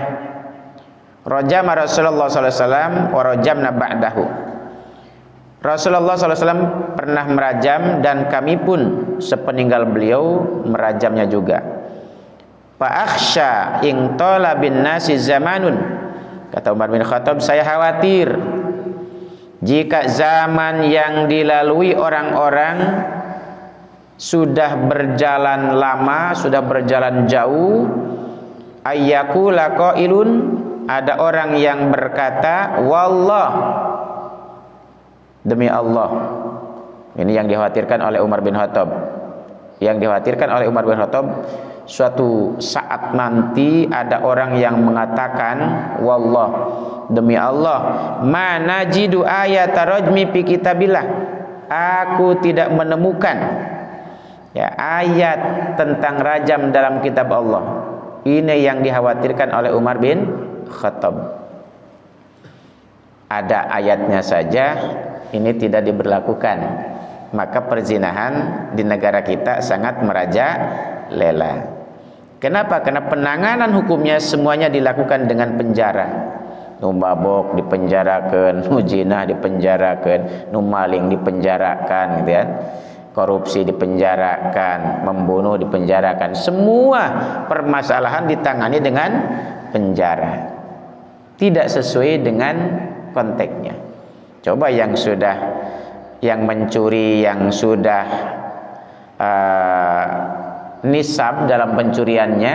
Rajama Rasulullah sallallahu alaihi wasallam wa rajamna ba'dahu, Rasulullah sallallahu alaihi wasallam pernah merajam dan kami pun sepeninggal beliau merajamnya juga. Fa akhsha in tala bin nasi zamanun, kata Umar bin Khattab, saya khawatir jika zaman yang dilalui orang-orang sudah berjalan lama, sudah berjalan jauh, ayyakula qailun, ada orang yang berkata wallah, demi Allah. Ini yang dikhawatirkan oleh Umar bin Khattab. Yang dikhawatirkan oleh Umar bin Khattab, suatu saat nanti ada orang yang mengatakan wallah, demi Allah, ma najidu ayat rajmi fi kitabillah, aku tidak menemukan ayat tentang rajam dalam kitab Allah. Ini yang dikhawatirkan oleh Umar bin Khattab. Ada ayatnya saja ini tidak diberlakukan, maka perzinahan di negara kita sangat merajalela. Kenapa? Karena penanganan hukumnya semuanya dilakukan dengan penjara. Nu mabok dipenjarakan, nu zina dipenjarakan, nu maling dipenjarakan, gitu kan. Korupsi dipenjarakan, membunuh dipenjarakan. Semua permasalahan ditangani dengan penjara. Tidak sesuai dengan konteksnya. Coba yang mencuri, yang sudah nisab dalam pencuriannya,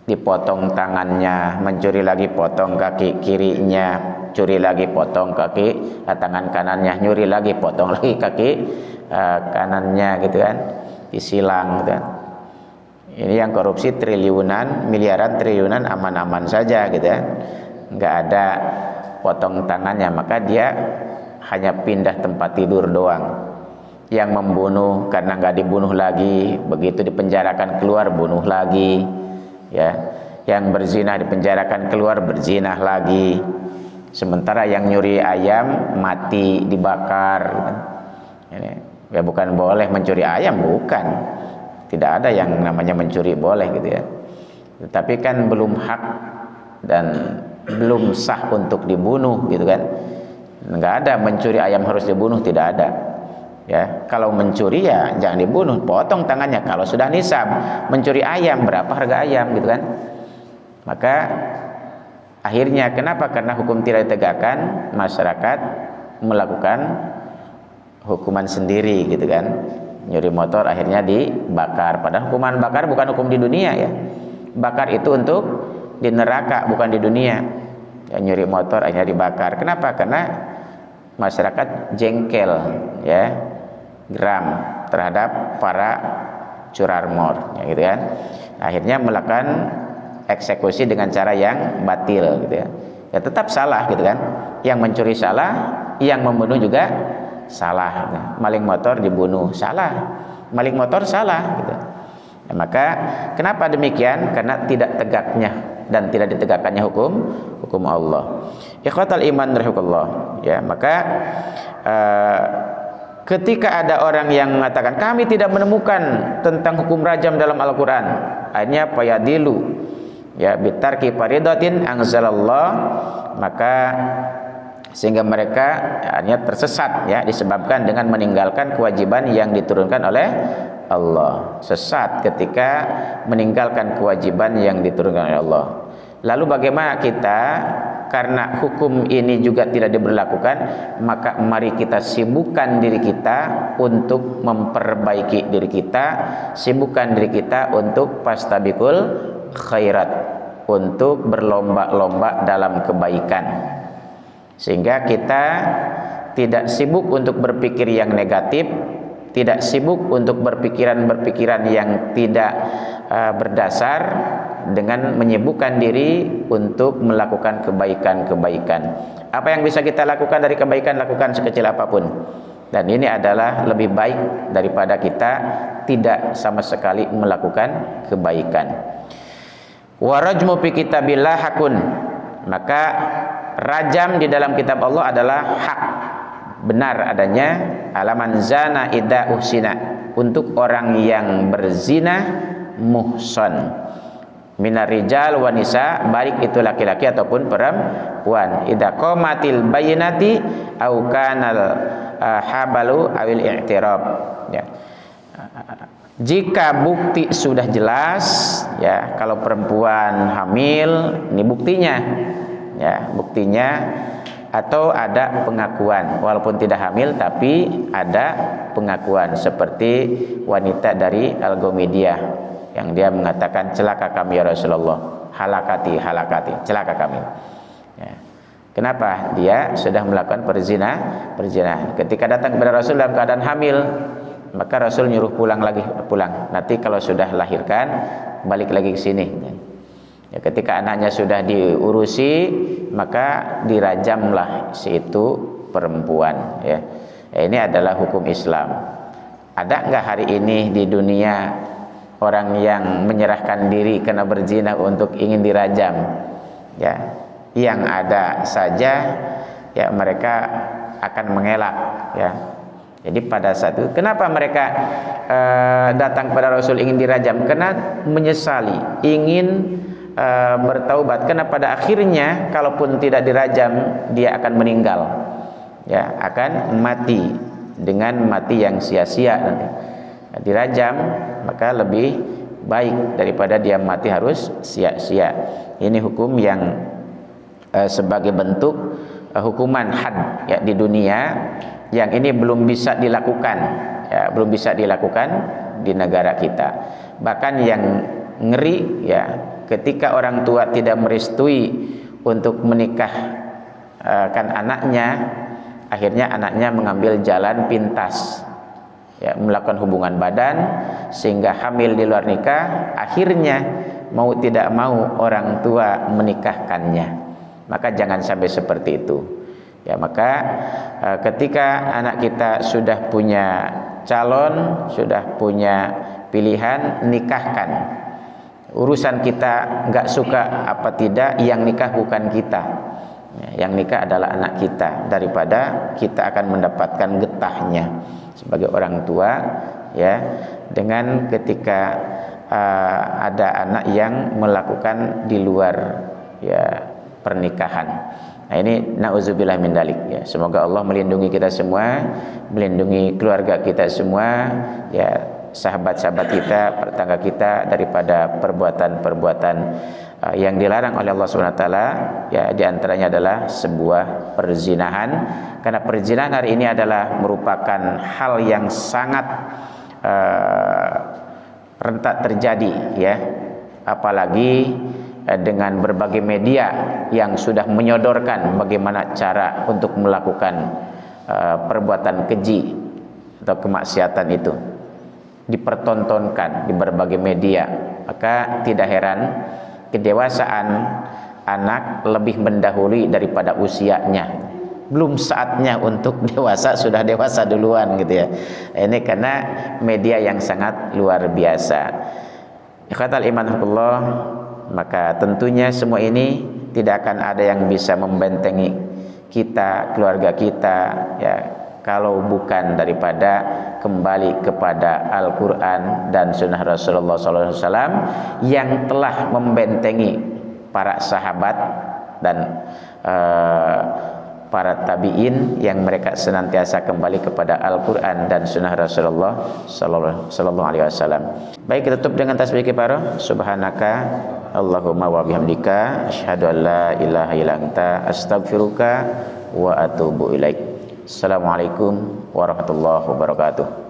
dipotong tangannya, mencuri lagi potong kaki kirinya, curi lagi potong kaki tangan kanannya, nyuri lagi potong lagi kaki kanannya, gitu kan, disilang, gitu kan. Ini yang korupsi triliunan, miliaran, triliunan aman-aman saja, gitu kan, nggak ada potong tangannya, maka dia hanya pindah tempat tidur doang. Yang membunuh karena nggak dibunuh lagi, begitu dipenjarakan keluar bunuh lagi, ya. Yang berzina dipenjarakan keluar berzina lagi. Sementara yang nyuri ayam mati dibakar, gitu. Ini, ya bukan boleh mencuri ayam, bukan. Tidak ada yang namanya mencuri boleh, gitu ya. Tetapi kan belum hak dan belum sah untuk dibunuh, gitu kan. Enggak ada mencuri ayam harus dibunuh, tidak ada. Ya, kalau mencuri ya jangan dibunuh, potong tangannya. Kalau sudah nisab mencuri ayam, berapa harga ayam, gitu kan. Maka akhirnya kenapa? Karena hukum tidak ditegakkan, masyarakat melakukan hukuman sendiri, gitu kan. Nyuri motor akhirnya dibakar, padahal hukuman bakar bukan hukum di dunia, ya. Bakar itu untuk di neraka, bukan di dunia. Ya, nyuri motor akhirnya dibakar. Kenapa? Karena masyarakat jengkel, ya, geram terhadap para curarmor, ya, gitu kan. Akhirnya melakukan eksekusi dengan cara yang batil, gitu ya. Ya tetap salah, gitu kan. Yang mencuri salah, yang membunuh juga salah. Nah, maling motor dibunuh salah, maling motor salah, gitu. Ya, maka kenapa demikian? Karena tidak tegaknya dan tidak ditegakkannya hukum Allah. Ikhwatal iman rahimakumullah, ya. Maka ketika ada orang yang mengatakan kami tidak menemukan tentang hukum rajam dalam Al-Quran, akhirnya fayadilu, ya, bitarki faridatin anzalallah, maka sehingga mereka akhirnya tersesat, ya, disebabkan dengan meninggalkan kewajiban yang diturunkan oleh Allah. Sesat ketika meninggalkan kewajiban yang diturunkan oleh Allah. Lalu bagaimana kita karena hukum ini juga tidak diberlakukan, maka mari kita sibukkan diri kita untuk memperbaiki diri kita, sibukkan diri kita untuk fastabiqul khairat, untuk berlomba-lomba dalam kebaikan, sehingga kita tidak sibuk untuk berpikir yang negatif, tidak sibuk untuk berpikiran-berpikiran yang tidak berdasar, dengan menyibukkan diri untuk melakukan kebaikan-kebaikan. Apa yang bisa kita lakukan dari kebaikan, lakukan sekecil apapun. Dan ini adalah lebih baik daripada kita tidak sama sekali melakukan kebaikan. Wa rajmu fi kitabillah hakun. Maka rajam di dalam kitab Allah adalah hak, benar adanya. Alaman zana idza uhsina, untuk orang yang berzina muhsan minar rijal wa nisa, baik itu laki-laki ataupun perempuan. Idza qamatil bayyinati au kanal habalu awil i'tirab, ya. Jika bukti sudah jelas, ya, kalau perempuan hamil, ini buktinya, ya, buktinya, atau ada pengakuan walaupun tidak hamil tapi ada pengakuan, seperti wanita dari Al-Ghamidiyah yang dia mengatakan, celaka kami ya Rasulullah, halakati celaka kami, ya. Kenapa? Dia sudah melakukan perzinahan. Ketika datang kepada Rasul dalam keadaan hamil, maka Rasul nyuruh pulang. Nanti kalau sudah lahirkan, balik lagi ke sini. Ya, ketika anaknya sudah diurusi, maka dirajamlah si itu perempuan. Ya. Ini adalah hukum Islam. Ada nggak hari ini di dunia orang yang menyerahkan diri karena berzina untuk ingin dirajam? Ya, yang ada saja, ya, mereka akan mengelak. Ya. Jadi pada saat itu, kenapa mereka datang kepada Rasul ingin dirajam? Karena menyesali, ingin bertaubat. Karena pada akhirnya, kalaupun tidak dirajam, dia akan meninggal, ya, akan mati dengan mati yang sia-sia nanti. Dirajam maka lebih baik daripada dia mati harus sia-sia. Ini hukum yang sebagai bentuk hukuman had, ya, di dunia, yang ini belum bisa dilakukan, ya, belum bisa dilakukan di negara kita. Bahkan yang ngeri, ya, ketika orang tua tidak merestui untuk menikahkan anaknya, akhirnya anaknya mengambil jalan pintas, ya, melakukan hubungan badan sehingga hamil di luar nikah. Akhirnya mau tidak mau orang tua menikahkannya. Maka jangan sampai seperti itu, ya. Maka ketika anak kita sudah punya calon, sudah punya pilihan, nikahkan. Urusan kita nggak suka apa tidak, yang nikah bukan kita, ya, yang nikah adalah anak kita, daripada kita akan mendapatkan getahnya sebagai orang tua, ya, dengan ketika ada anak yang melakukan di luar, ya, pernikahan. Nah, ini na'udzubillah min dalik, ya. Semoga Allah melindungi kita semua, melindungi keluarga kita semua, ya, sahabat-sahabat kita, tetangga kita daripada perbuatan-perbuatan yang dilarang oleh Allah SWT, ya, diantaranya adalah sebuah perzinahan. Karena perzinahan hari ini adalah merupakan hal yang sangat rentak terjadi, ya, apalagi dengan berbagai media yang sudah menyodorkan bagaimana cara untuk melakukan perbuatan keji atau kemaksiatan itu, dipertontonkan di berbagai media. Maka tidak heran kedewasaan anak lebih mendahului daripada usianya. Belum saatnya untuk dewasa, sudah dewasa duluan, gitu, ya. Ini karena media yang sangat luar biasa. Ikhwatal iman fillah, maka tentunya semua ini tidak akan ada yang bisa membentengi kita, keluarga kita, ya, kalau bukan daripada kembali kepada Al-Quran dan Sunnah Rasulullah SAW yang telah membentengi para sahabat dan para tabi'in yang mereka senantiasa kembali kepada Al-Quran dan sunnah Rasulullah sallallahu alaihi wasallam. Baik, kita tutup dengan tasbih kifarah. Subhanaka Allahumma wa bihamdika asyhadu an la ilaha illa anta astaghfiruka wa atubu ilaik. Assalamualaikum warahmatullahi wabarakatuh.